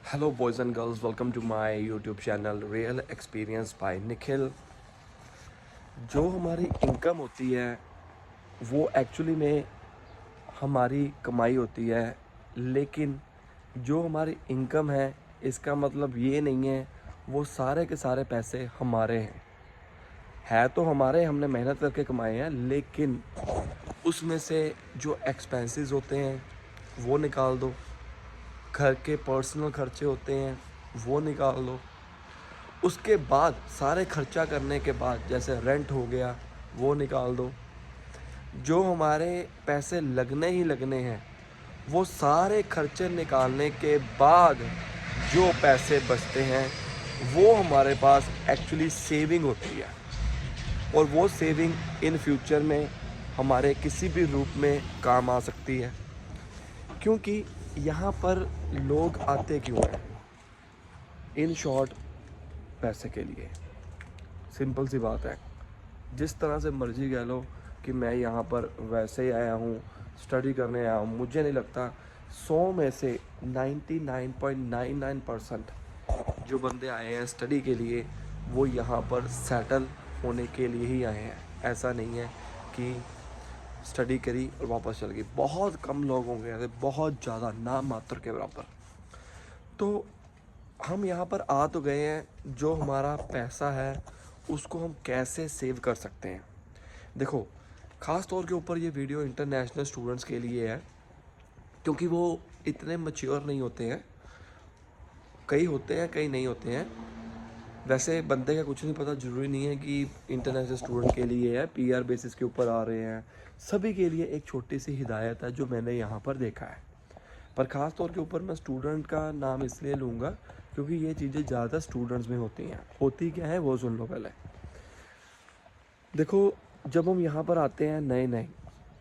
Hello boys and girls, welcome to my YouTube channel real experience by Nikhil. जो हमारी income होती है वो एक्चुअली में हमारी कमाई होती है, लेकिन जो हमारी इनकम है इसका मतलब ये नहीं है वो सारे के सारे पैसे हमारे हैं। है तो हमारे, हमने मेहनत करके कमाए हैं, लेकिन उसमें से जो एक्सपेंसेस होते हैं वो निकाल दो, घर के पर्सनल खर्चे होते हैं वो निकाल दो, उसके बाद सारे खर्चा करने के बाद जैसे रेंट हो गया वो निकाल दो, जो हमारे पैसे लगने ही लगने हैं वो सारे खर्चे निकालने के बाद जो पैसे बचते हैं वो हमारे पास एक्चुअली सेविंग होती है। और वो सेविंग इन फ्यूचर में हमारे किसी भी रूप में काम आ सकती है, क्योंकि यहाँ पर लोग आते क्यों हैं? इन शॉर्ट, पैसे के लिए। सिंपल सी बात है। जिस तरह से मर्जी कह लो कि मैं यहाँ पर वैसे ही आया हूँ, स्टडी करने आया हूँ, मुझे नहीं लगता 100 में से 99.99% जो बंदे आए हैं स्टडी के लिए वो यहाँ पर सेटल होने के लिए ही आए हैं। ऐसा नहीं है कि स्टडी करी और वापस चल गई। बहुत कम लोग होंगे ऐसे, बहुत ज़्यादा, नाम मात्र के बराबर। तो हम यहाँ पर आ तो गए हैं, जो हमारा पैसा है उसको हम कैसे सेव कर सकते हैं। देखो, ख़ास तौर के ऊपर ये वीडियो इंटरनेशनल स्टूडेंट्स के लिए है, क्योंकि वो इतने मैच्योर नहीं होते हैं। कई होते हैं, कई नहीं होते हैं। वैसे बंदे का कुछ नहीं पता, ज़रूरी नहीं है कि इंटरनेशनल स्टूडेंट के लिए है, पीआर बेसिस के ऊपर आ रहे हैं। सभी के लिए एक छोटी सी हिदायत है जो मैंने यहाँ पर देखा है। पर ख़ास तौर के ऊपर मैं स्टूडेंट का नाम इसलिए लूँगा क्योंकि ये चीज़ें ज़्यादा स्टूडेंट्स में होती हैं। होती क्या है वो सुन लो पहले। देखो, जब हम यहाँ पर आते हैं नए नए,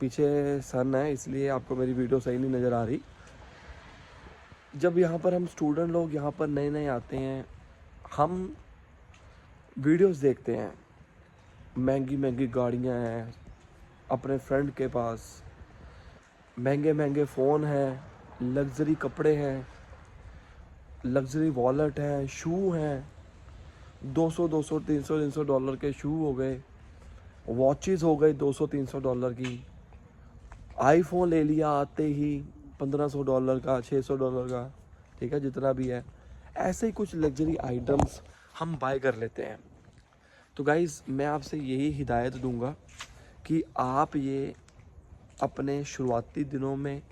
पीछे सन है इसलिए आपको मेरी वीडियो सही नहीं नज़र आ रही। जब यहाँ पर हम स्टूडेंट लोग यहाँ पर नए नए आते हैं, हम वीडियोस देखते हैं, महंगी महंगी गाड़ियाँ हैं अपने फ्रेंड के पास, महंगे महंगे फ़ोन हैं, लग्जरी कपड़े हैं, लग्जरी वॉलेट हैं, शू हैं, 200 300 डॉलर के शू हो गए, वॉचेस हो गई 200 300 डॉलर की, आईफोन ले लिया आते ही 1500 डॉलर का, 600 डॉलर का, ठीक है, जितना भी है। ऐसे ही कुछ लग्जरी आइटम्स हम बाय कर लेते हैं। तो गाइज़, मैं आपसे यही हिदायत दूंगा कि आप ये अपने शुरुआती दिनों में,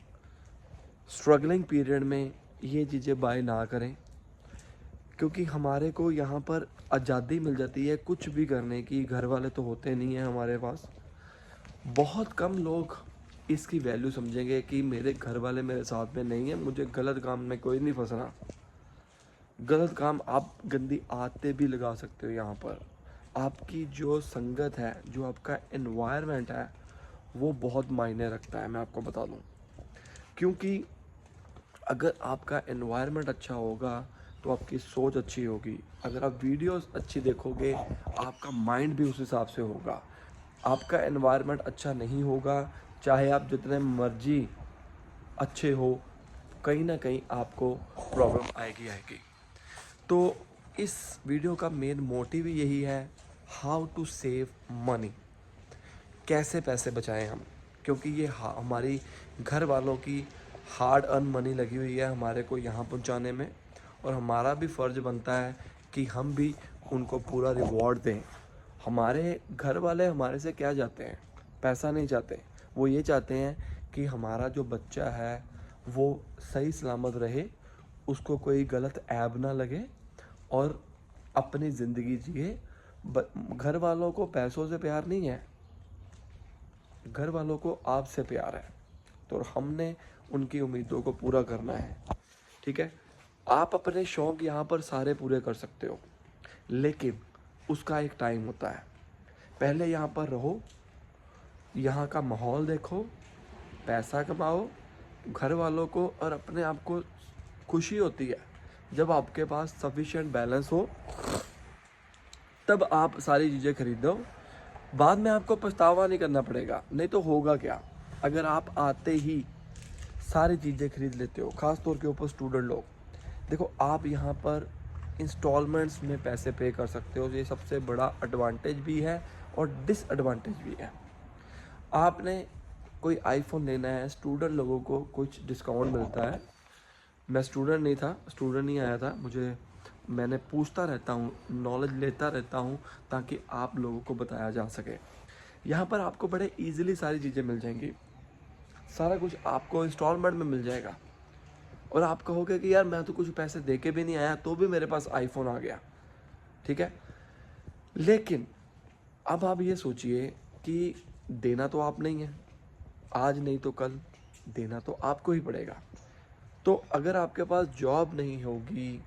स्ट्रगलिंग पीरियड में ये चीज़ें बाय ना करें, क्योंकि हमारे को यहाँ पर आज़ादी मिल जाती है कुछ भी करने की। घर वाले तो होते नहीं हैं हमारे पास। बहुत कम लोग इसकी वैल्यू समझेंगे कि मेरे घर वाले मेरे साथ में नहीं है, मुझे गलत काम में कोई नहीं फंसना। गलत काम आप गंदी आदतें भी लगा सकते हो यहाँ पर। आपकी जो संगत है, जो आपका एनवायरनमेंट है, वो बहुत मायने रखता है, मैं आपको बता दूँ। क्योंकि अगर आपका एनवायरनमेंट अच्छा होगा तो आपकी सोच अच्छी होगी। अगर आप वीडियोस अच्छी देखोगे आपका माइंड भी उस हिसाब से होगा। आपका एनवायरनमेंट अच्छा नहीं होगा, चाहे आप जितने मर्जी अच्छे हो, कहीं ना कहीं आपको प्रॉब्लम आएगी आएगी। तो इस वीडियो का मेन मोटिव यही है, हाउ टू सेव मनी, कैसे पैसे बचाएं हम। क्योंकि ये हमारी घर वालों की हार्ड अर्न मनी लगी हुई है हमारे को यहाँ पहुँचाने में, और हमारा भी फ़र्ज़ बनता है कि हम भी उनको पूरा रिवॉर्ड दें। हमारे घर वाले हमारे से क्या चाहते हैं? पैसा नहीं चाहते। वो ये चाहते हैं कि हमारा जो बच्चा है वो सही सलामत रहे, उसको कोई गलत ऐब ना लगे और अपनी ज़िंदगी जिए। घर वालों को पैसों से प्यार नहीं है, घर वालों को आपसे प्यार है। तो हमने उनकी उम्मीदों को पूरा करना है, ठीक है। आप अपने शौक़ यहाँ पर सारे पूरे कर सकते हो, लेकिन उसका एक टाइम होता है। पहले यहाँ पर रहो, यहाँ का माहौल देखो, पैसा कमाओ, घर वालों को और अपने आप को खुशी होती है जब आपके पास सफिशिएंट बैलेंस हो, तब आप सारी चीज़ें खरीदो। बाद में आपको पछतावा नहीं करना पड़ेगा। नहीं तो होगा क्या, अगर आप आते ही सारी चीज़ें खरीद लेते हो, ख़ास तौर के ऊपर स्टूडेंट लोग। देखो आप यहाँ पर इंस्टॉलमेंट्स में पैसे पे कर सकते हो, ये सबसे बड़ा एडवांटेज भी है और डिसएडवांटेज भी है। आपने कोई आईफोन लेना है, स्टूडेंट लोगों को कुछ डिस्काउंट मिलता है। मैं स्टूडेंट नहीं था, स्टूडेंट नहीं आया था, मैंने पूछता रहता हूँ, नॉलेज लेता रहता हूँ ताकि आप लोगों को बताया जा सके। यहाँ पर आपको बड़े इजीली सारी चीज़ें मिल जाएंगी, सारा कुछ आपको इंस्टॉलमेंट में मिल जाएगा। और आप कहोगे कि यार मैं तो कुछ पैसे दे के भी नहीं आया तो भी मेरे पास आईफोन आ गया, ठीक है। लेकिन अब आप ये सोचिए कि देना तो आप नहीं है, आज नहीं तो कल देना तो आपको ही पड़ेगा। तो अगर आपके पास जॉब नहीं होगी,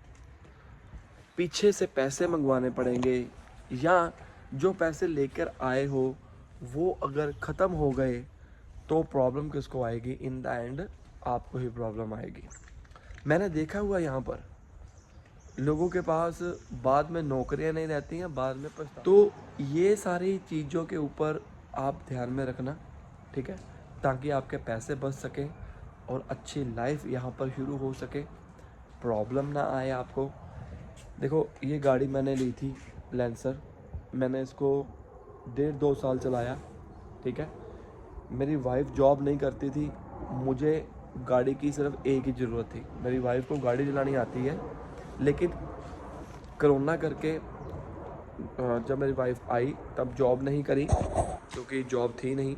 पीछे से पैसे मंगवाने पड़ेंगे, या जो पैसे लेकर आए हो वो अगर ख़त्म हो गए तो प्रॉब्लम किसको आएगी? इन द एंड आपको ही प्रॉब्लम आएगी। मैंने देखा हुआ यहाँ पर लोगों के पास बाद में नौकरियाँ नहीं रहती हैं, बाद में पछतावा। तो ये सारी चीज़ों के ऊपर आप ध्यान में रखना, ठीक है, ताकि आपके पैसे बच सकें और अच्छी लाइफ यहाँ पर शुरू हो सके, प्रॉब्लम ना आए आपको। देखो ये गाड़ी मैंने ली थी लैंसर, मैंने इसको 1.5-2 साल चलाया, ठीक है। मेरी वाइफ जॉब नहीं करती थी, मुझे गाड़ी की सिर्फ एक ही ज़रूरत थी। मेरी वाइफ को गाड़ी चलानी आती है, लेकिन कोरोना करके जब मेरी वाइफ आई तब जॉब नहीं करी क्योंकि जॉब थी नहीं।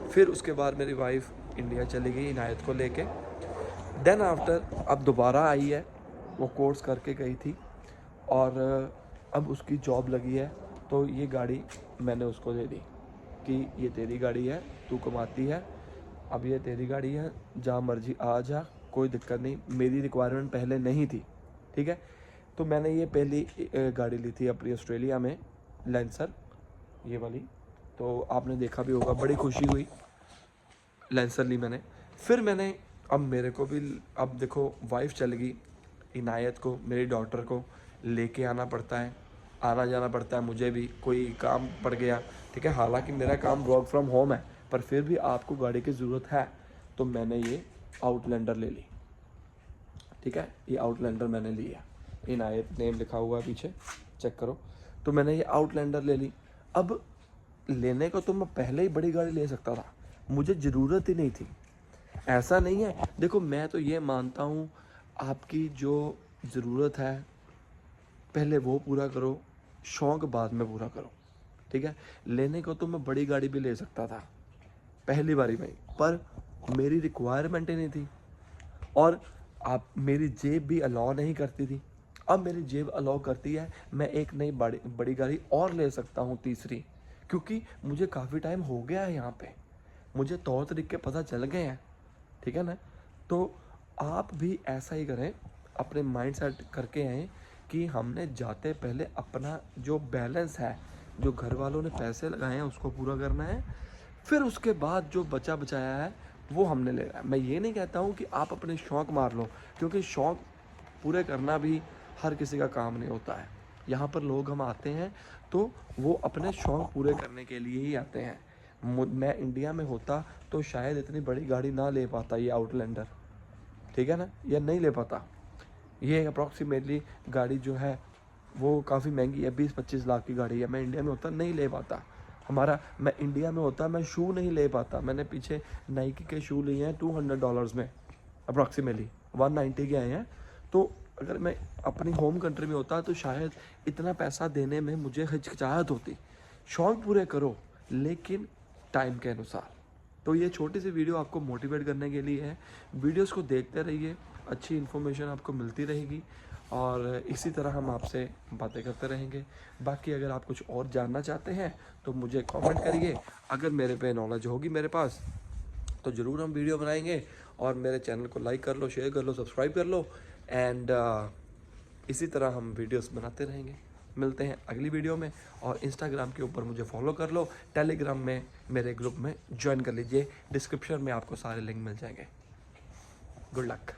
फिर उसके बाद मेरी वाइफ इंडिया चली गई इनायत को लेके। देन आफ्टर अब दोबारा आई है, वो कोर्स करके गई थी और अब उसकी जॉब लगी है। तो ये गाड़ी मैंने उसको दे दी कि ये तेरी गाड़ी है, तू कमाती है, अब ये तेरी गाड़ी है, जहाँ मर्जी आ जा, कोई दिक्कत नहीं। मेरी रिक्वायरमेंट पहले नहीं थी, ठीक है। तो मैंने ये पहली गाड़ी ली थी अपनी ऑस्ट्रेलिया में, लैंसर ये वाली, तो आपने देखा भी होगा, बड़ी खुशी हुई, लैंसर ली मैंने। फिर मैंने अब मेरे को भी, अब देखो वाइफ चल गई, इनायत को, मेरी डॉटर को लेके आना पड़ता है, आना जाना पड़ता है, मुझे भी कोई काम पड़ गया, ठीक है। हालांकि मेरा काम वर्क फ्रॉम होम है, पर फिर भी आपको गाड़ी की ज़रूरत है। तो मैंने ये आउटलैंडर ले ली, ठीक है, ये आउटलैंडर मैंने लिया, इनायत नेम लिखा हुआ है पीछे, चेक करो। तो मैंने ये आउटलैंडर ले ली। अब लेने को तो मैं पहले ही बड़ी गाड़ी ले सकता था, मुझे ज़रूरत ही नहीं थी, ऐसा नहीं है। देखो मैं तो ये मानता हूँ, आपकी जो ज़रूरत है पहले वो पूरा करो, शौक़ बाद में पूरा करो, ठीक है। लेने को तो मैं बड़ी गाड़ी भी ले सकता था पहली बारी में, पर मेरी रिक्वायरमेंट ही नहीं थी और आप मेरी जेब भी अलाउ नहीं करती थी। अब मेरी जेब अलाउ करती है, मैं एक नई बड़ी गाड़ी और ले सकता हूँ, तीसरी, क्योंकि मुझे काफ़ी टाइम हो गया है यहाँ पे, मुझे तौर तरीके पता चल गए हैं, ठीक है ना। तो आप भी ऐसा ही करें, अपने माइंड सेट करके आएँ कि हमने जाते पहले अपना जो बैलेंस है, जो घर वालों ने पैसे लगाए हैं उसको पूरा करना है, फिर उसके बाद जो बचा बचाया है वो हमने लेना है। मैं ये नहीं कहता हूँ कि आप अपने शौक़ मार लो, क्योंकि शौक़ पूरे करना भी हर किसी का काम नहीं होता है। यहाँ पर लोग हम आते हैं तो वो अपने शौक़ पूरे करने के लिए ही आते हैं। मैं इंडिया में होता तो शायद इतनी बड़ी गाड़ी ना ले पाता, ये आउटलैंडर, ठीक है ना, या नहीं ले पाता। ये अप्रॉक्सीमेटली गाड़ी जो है वो काफ़ी महंगी है, 20-25 लाख की गाड़ी है। मैं इंडिया में होता नहीं ले पाता, मैं इंडिया में होता मैं शू नहीं ले पाता। मैंने पीछे नाइकी के शू लिए हैं $200 में, अप्रॉक्सीमेटली 190 के आए हैं। तो अगर मैं अपनी होम कंट्री में होता तो शायद इतना पैसा देने में मुझे हिचकिचाहट होती। शौक़ पूरे करो लेकिन टाइम के अनुसार। तो ये छोटी सी वीडियो आपको मोटिवेट करने के लिए है, वीडियोस को देखते रहिए, अच्छी इन्फॉर्मेशन आपको मिलती रहेगी और इसी तरह हम आपसे बातें करते रहेंगे। बाकी अगर आप कुछ और जानना चाहते हैं तो मुझे कमेंट करिए, अगर मेरे पे नॉलेज होगी मेरे पास तो ज़रूर हम वीडियो बनाएंगे। और मेरे चैनल को लाइक कर लो, शेयर कर लो, सब्सक्राइब कर लो एंड इसी तरह हम वीडियोस बनाते रहेंगे। मिलते हैं अगली वीडियो में और इंस्टाग्राम के ऊपर मुझे फॉलो कर लो, टेलीग्राम में मेरे ग्रुप में ज्वाइन कर लीजिए, डिस्क्रिप्शन में आपको सारे लिंक मिल जाएंगे। Good luck.